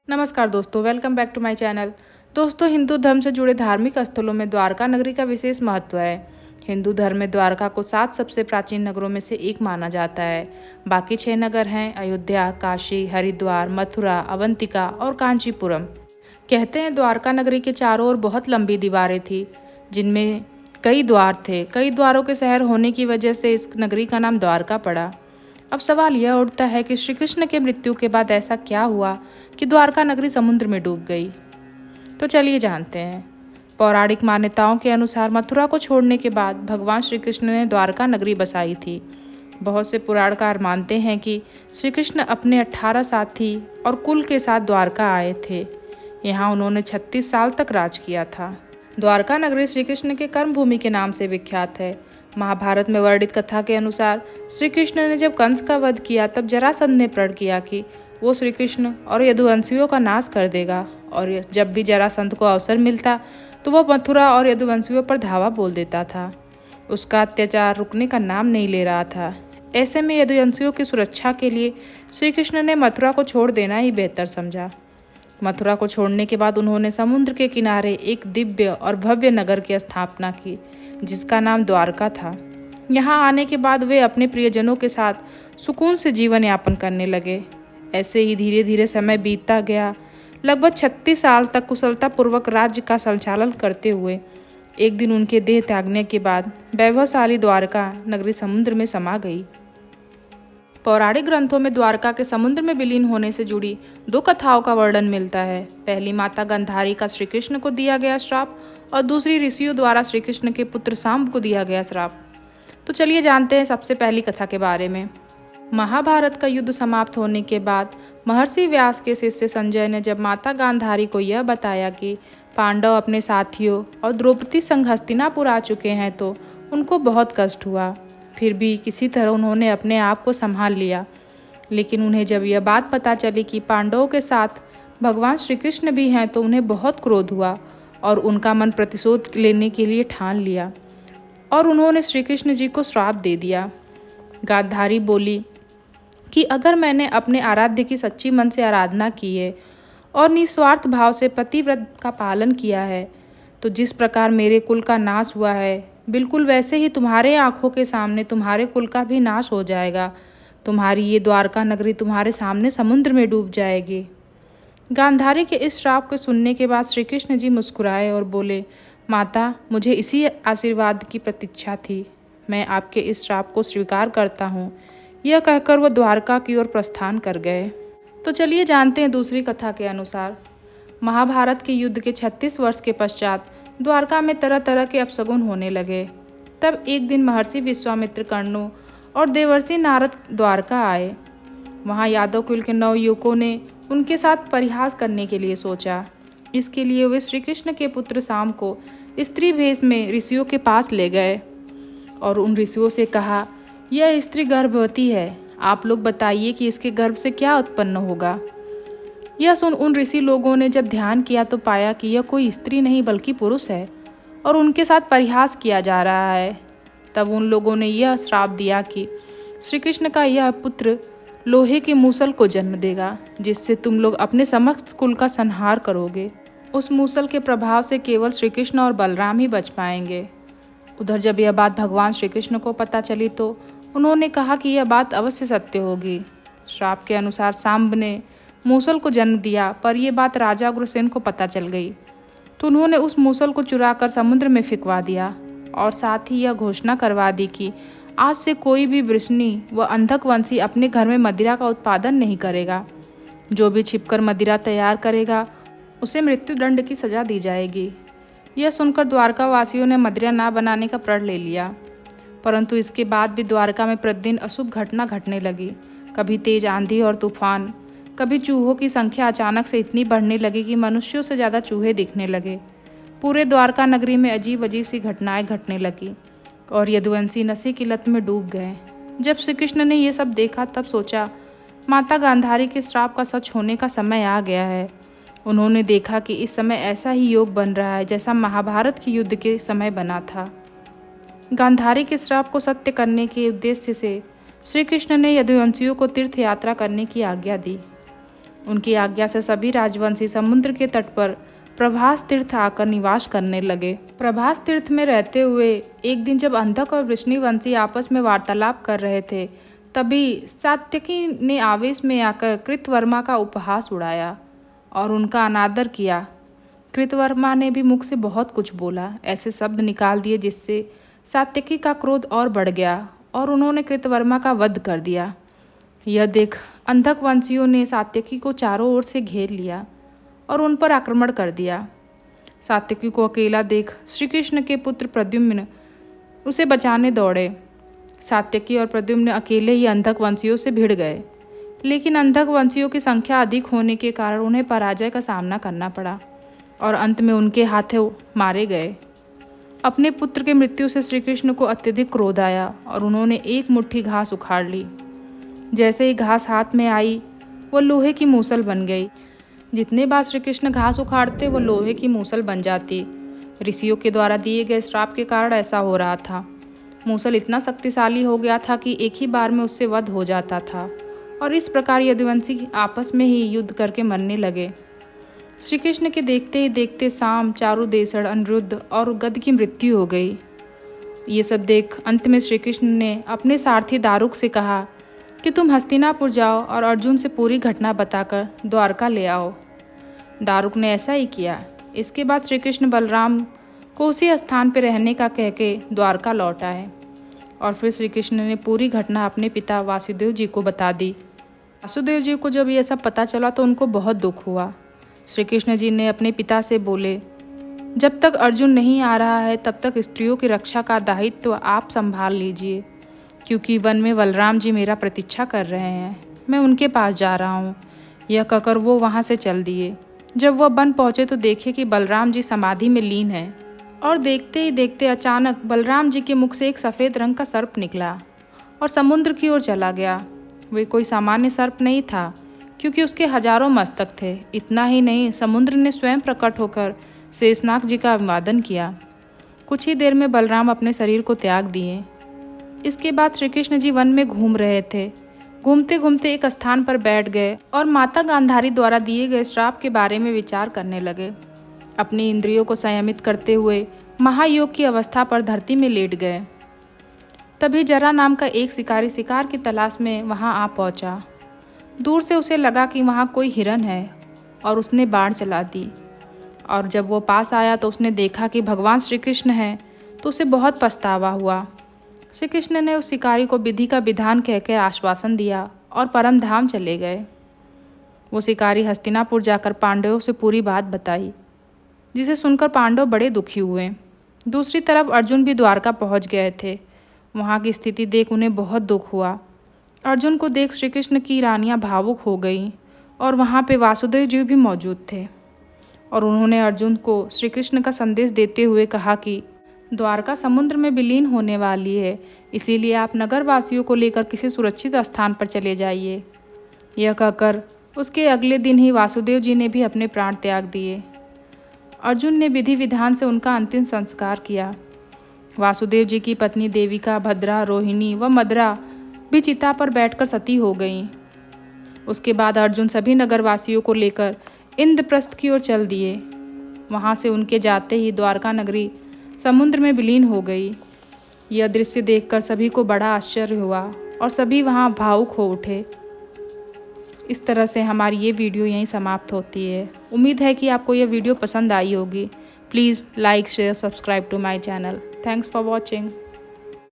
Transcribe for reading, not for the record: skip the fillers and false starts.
नमस्कार दोस्तों, welcome back to my channel. दोस्तों, हिंदू धर्म से जुड़े धार्मिक स्थलों में द्वारका नगरी का विशेष महत्व है। हिंदू धर्म में द्वारका को 7 सबसे प्राचीन नगरों में से एक माना जाता है। बाकी 6 नगर हैं अयोध्या, काशी, हरिद्वार, मथुरा, अवंतिका और कांचीपुरम। कहते हैं द्वारका नगरी के चारों ओर बहुत लंबी दीवारें थी, जिनमें कई द्वार थे। कई द्वारों के शहर होने की वजह से इस नगरी का नाम द्वारका पड़ा। अब सवाल यह उठता है कि श्री कृष्ण के मृत्यु के बाद ऐसा क्या हुआ कि द्वारका नगरी समुद्र में डूब गई। तो चलिए जानते हैं। पौराणिक मान्यताओं के अनुसार मथुरा को छोड़ने के बाद भगवान श्री कृष्ण ने द्वारका नगरी बसाई थी। बहुत से पुराणकार मानते हैं कि श्री कृष्ण अपने 18 साथी और कुल के साथ द्वारका आए थे। यहाँ उन्होंने 36 साल तक राज किया था। द्वारका नगरी श्री कृष्ण के कर्मभूमि के नाम से विख्यात है। महाभारत में वर्णित कथा के अनुसार श्री कृष्ण ने जब कंस का वध किया तब जरासंध ने प्रण किया कि वो श्री कृष्ण और यदुवंशियों का नाश कर देगा, और जब भी जरासंध को अवसर मिलता तो वह मथुरा और यदुवंशियों पर धावा बोल देता था। उसका अत्याचार रुकने का नाम नहीं ले रहा था। ऐसे में यदुवंशियों की सुरक्षा के लिए श्री कृष्ण ने मथुरा को छोड़ देना ही बेहतर समझा। मथुरा को छोड़ने के बाद उन्होंने समुद्र के किनारे एक दिव्य और भव्य नगर की स्थापना की, जिसका नाम द्वारका था। यहाँ आने के बाद वे अपने प्रियजनों के साथ सुकून से जीवन यापन करने लगे। ऐसे ही धीरे धीरे समय बीतता गया। लगभग 36 साल तक कुशलतापूर्वक राज्य का संचालन करते हुए एक दिन उनके देह त्यागने के बाद वैभवशाली द्वारका नगरी समुद्र में समा गई। पौराणिक ग्रंथों में द्वारका के समुद्र में विलीन होने से जुड़ी 2 कथाओं का वर्णन मिलता है। पहली माता गांधारी का श्री कृष्ण को दिया गया श्राप, और दूसरी ऋषियों द्वारा श्री कृष्ण के पुत्र सांब को दिया गया श्राप। तो चलिए जानते हैं सबसे पहली कथा के बारे में। महाभारत का युद्ध समाप्त होने के बाद महर्षि व्यास के शिष्य संजय ने जब माता गांधारी को यह बताया कि पांडव अपने साथियों और द्रौपदी संग हस्तिनापुर आ चुके हैं तो उनको बहुत कष्ट हुआ। फिर भी किसी तरह उन्होंने अपने आप को संभाल लिया। लेकिन उन्हें जब यह बात पता चली कि पांडवों के साथ भगवान श्री कृष्ण भी हैं तो उन्हें बहुत क्रोध हुआ और उनका मन प्रतिशोध लेने के लिए ठान लिया, और उन्होंने श्री कृष्ण जी को श्राप दे दिया। गांधारी बोली कि अगर मैंने अपने आराध्य की सच्ची मन से आराधना की है और निस्वार्थ भाव से पतिव्रत का पालन किया है, तो जिस प्रकार मेरे कुल का नाश हुआ है, बिल्कुल वैसे ही तुम्हारे आंखों के सामने तुम्हारे कुल का भी नाश हो जाएगा। तुम्हारी ये द्वारका नगरी तुम्हारे सामने समुद्र में डूब जाएगी। गांधारी के इस श्राप को सुनने के बाद श्री कृष्ण जी मुस्कुराए और बोले, माता, मुझे इसी आशीर्वाद की प्रतीक्षा थी। मैं आपके इस श्राप को स्वीकार करता हूँ। यह कहकर वो द्वारका की ओर प्रस्थान कर गए। तो चलिए जानते हैं दूसरी कथा के अनुसार। महाभारत के युद्ध के 36 वर्ष के पश्चात द्वारका में तरह तरह के अपशगुन होने लगे। तब एक दिन महर्षि विश्वामित्र, कर्णो और देवर्षि नारद द्वारका आए। वहाँ यादव कुल के 9 युवकों ने उनके साथ परिहास करने के लिए सोचा। इसके लिए वे श्री कृष्ण के पुत्र शाम को स्त्री भेष में ऋषियों के पास ले गए और उन ऋषियों से कहा, यह स्त्री गर्भवती है। आप लोग बताइए कि इसके गर्भ से क्या उत्पन्न होगा। यह सुन उन ऋषि लोगों ने जब ध्यान किया तो पाया कि यह कोई स्त्री नहीं बल्कि पुरुष है और उनके साथ परिहास किया जा रहा है। तब उन लोगों ने यह श्राप दिया कि श्री कृष्ण का यह पुत्र लोहे के मूसल को जन्म देगा, जिससे तुम लोग अपने समस्त कुल का संहार करोगे। उस मूसल के प्रभाव से केवल श्री कृष्ण और बलराम ही बच पाएंगे। उधर जब यह बात भगवान श्री कृष्ण को पता चली तो उन्होंने कहा कि यह बात अवश्य सत्य होगी। श्राप के अनुसार सांब ने मूसल को जन्म दिया, पर यह बात राजा उग्रसेन को पता चल गई तो उन्होंने उस मूसल को चुराकर समुद्र में फेंकवा दिया और साथ ही यह घोषणा करवा दी कि आज से कोई भी वृष्णि व अंधक वंशी अपने घर में मदिरा का उत्पादन नहीं करेगा। जो भी छिपकर मदिरा तैयार करेगा उसे मृत्युदंड की सजा दी जाएगी। यह सुनकर द्वारका वासियों ने मदिरा ना बनाने का प्रण ले लिया, परंतु इसके बाद भी द्वारका में प्रतिदिन अशुभ घटना घटने लगी। कभी तेज आंधी और तूफान, कभी चूहों की संख्या अचानक से इतनी बढ़ने लगी कि मनुष्यों से ज़्यादा चूहे दिखने लगे। पूरे द्वारका नगरी में अजीब अजीब सी घटनाएं घटने लगी और यदुवंशी नशे की लत में डूब गए। जब श्री कृष्ण ने ये सब देखा तब सोचा, माता गांधारी के श्राप का सच होने का समय आ गया है। उन्होंने देखा कि इस समय ऐसा ही योग बन रहा है जैसा महाभारत के युद्ध के समय बना था। गांधारी के श्राप को सत्य करने के उद्देश्य से श्री कृष्ण ने यदुवंशियों को तीर्थ यात्रा करने की आज्ञा दी। उनकी आज्ञा से सभी राजवंशी समुद्र के तट पर प्रभास तीर्थ आकर निवास करने लगे। प्रभास तीर्थ में रहते हुए एक दिन जब अंधक और वृष्णिवंशी आपस में वार्तालाप कर रहे थे, तभी सात्यकी ने आवेश में आकर कृतवर्मा का उपहास उड़ाया और उनका अनादर किया। कृतवर्मा ने भी मुख से बहुत कुछ बोला, ऐसे शब्द निकाल दिए जिससे सात्यकी का क्रोध और बढ़ गया और उन्होंने कृतवर्मा का वध कर दिया। यह देख अंधक वंशियों ने सात्यकी को चारों ओर से घेर लिया और उन पर आक्रमण कर दिया। सात्यकी को अकेला देख श्री कृष्ण के पुत्र प्रद्युम्न उसे बचाने दौड़े। सात्यकी और प्रद्युम्न अकेले ही अंधक वंशियों से भिड़ गए, लेकिन अंधक वंशियों की संख्या अधिक होने के कारण उन्हें पराजय का सामना करना पड़ा और अंत में उनके हाथों मारे गए। अपने पुत्र की मृत्यु से श्री कृष्ण को अत्यधिक क्रोध आया और उन्होंने एक मुट्ठी घास उखाड़ ली। जैसे ही घास हाथ में आई, वह लोहे की मूसल बन गई। जितने बार श्री कृष्ण घास उखाड़ते, वह लोहे की मूसल बन जाती। ऋषियों के द्वारा दिए गए श्राप के कारण ऐसा हो रहा था। मूसल इतना शक्तिशाली हो गया था कि एक ही बार में उससे वध हो जाता था और इस प्रकार यदुवंशी आपस में ही युद्ध करके मरने लगे। श्री कृष्ण के देखते ही देखते साम, चारुदेशड़, अनिरुद्ध और गद की मृत्यु हो गई। ये सब देख अंत में श्री कृष्ण ने अपने सारथी दारुक से कहा कि तुम हस्तिनापुर जाओ और अर्जुन से पूरी घटना बताकर द्वारका ले आओ। दारुक ने ऐसा ही किया। इसके बाद श्री कृष्ण बलराम को उसी स्थान पर रहने का कह के द्वारका लौट आए और फिर श्री कृष्ण ने पूरी घटना अपने पिता वासुदेव जी को बता दी। वासुदेव जी को जब यह सब पता चला तो उनको बहुत दुख हुआ। श्री कृष्ण जी ने अपने पिता से बोले, जब तक अर्जुन नहीं आ रहा है तब तक स्त्रियों की रक्षा का दायित्व आप संभाल लीजिए, क्योंकि वन में बलराम जी मेरा प्रतीक्षा कर रहे हैं। मैं उनके पास जा रहा हूँ। यह कहकर वो वहाँ से चल दिए। जब वह वन पहुँचे तो देखे कि बलराम जी समाधि में लीन हैं और देखते ही देखते अचानक बलराम जी के मुख से एक सफ़ेद रंग का सर्प निकला और समुद्र की ओर चला गया। वे कोई सामान्य सर्प नहीं था, क्योंकि उसके हजारों मस्तक थे। इतना ही नहीं, समुद्र ने स्वयं प्रकट होकर शेषनाग जी का अभिवादन किया। कुछ ही देर में बलराम अपने शरीर को त्याग दिए। इसके बाद श्री कृष्ण जी वन में घूम रहे थे। घूमते घूमते एक स्थान पर बैठ गए और माता गांधारी द्वारा दिए गए श्राप के बारे में विचार करने लगे। अपनी इंद्रियों को संयमित करते हुए महायोग की अवस्था पर धरती में लेट गए। तभी जरा नाम का एक शिकारी शिकार की तलाश में वहां आ पहुंचा। दूर से उसे लगा कि वहां कोई हिरन है और उसने बाण चला दी। और जब वो पास आया तो उसने देखा कि भगवान श्री कृष्ण हैं, तो उसे बहुत पछतावा हुआ। श्री कृष्ण ने उस शिकारी को विधि का विधान कहकर आश्वासन दिया और परम धाम चले गए। वो शिकारी हस्तिनापुर जाकर पांडवों से पूरी बात बताई, जिसे सुनकर पांडव बड़े दुखी हुए। दूसरी तरफ अर्जुन भी द्वारका पहुंच गए थे। वहां की स्थिति देख उन्हें बहुत दुख हुआ। अर्जुन को देख श्री कृष्ण की रानियां भावुक हो गईं और वहां पे वासुदेव जी भी मौजूद थे और उन्होंने अर्जुन को श्री कृष्ण का संदेश देते हुए कहा कि द्वारका समुद्र में विलीन होने वाली है, इसीलिए आप नगरवासियों को लेकर किसी सुरक्षित स्थान पर चले जाइए। यह कहकर उसके अगले दिन ही वासुदेव जी ने भी अपने प्राण त्याग दिए। अर्जुन ने विधि विधान से उनका अंतिम संस्कार किया। वासुदेव जी की पत्नी देविका, भद्रा, रोहिणी व मद्रा भी चिता पर बैठकर सती हो गईं। उसके बाद अर्जुन सभी नगरवासियों को लेकर इंद्रप्रस्थ की ओर चल दिए। वहाँ से उनके जाते ही द्वारका नगरी समुद्र में विलीन हो गई। यह दृश्य देखकर सभी को बड़ा आश्चर्य हुआ और सभी वहाँ भावुक हो उठे। इस तरह से हमारी ये वीडियो यहीं समाप्त होती है। उम्मीद है कि आपको यह वीडियो पसंद आई होगी। Please like, share, subscribe to my channel. Thanks for watching.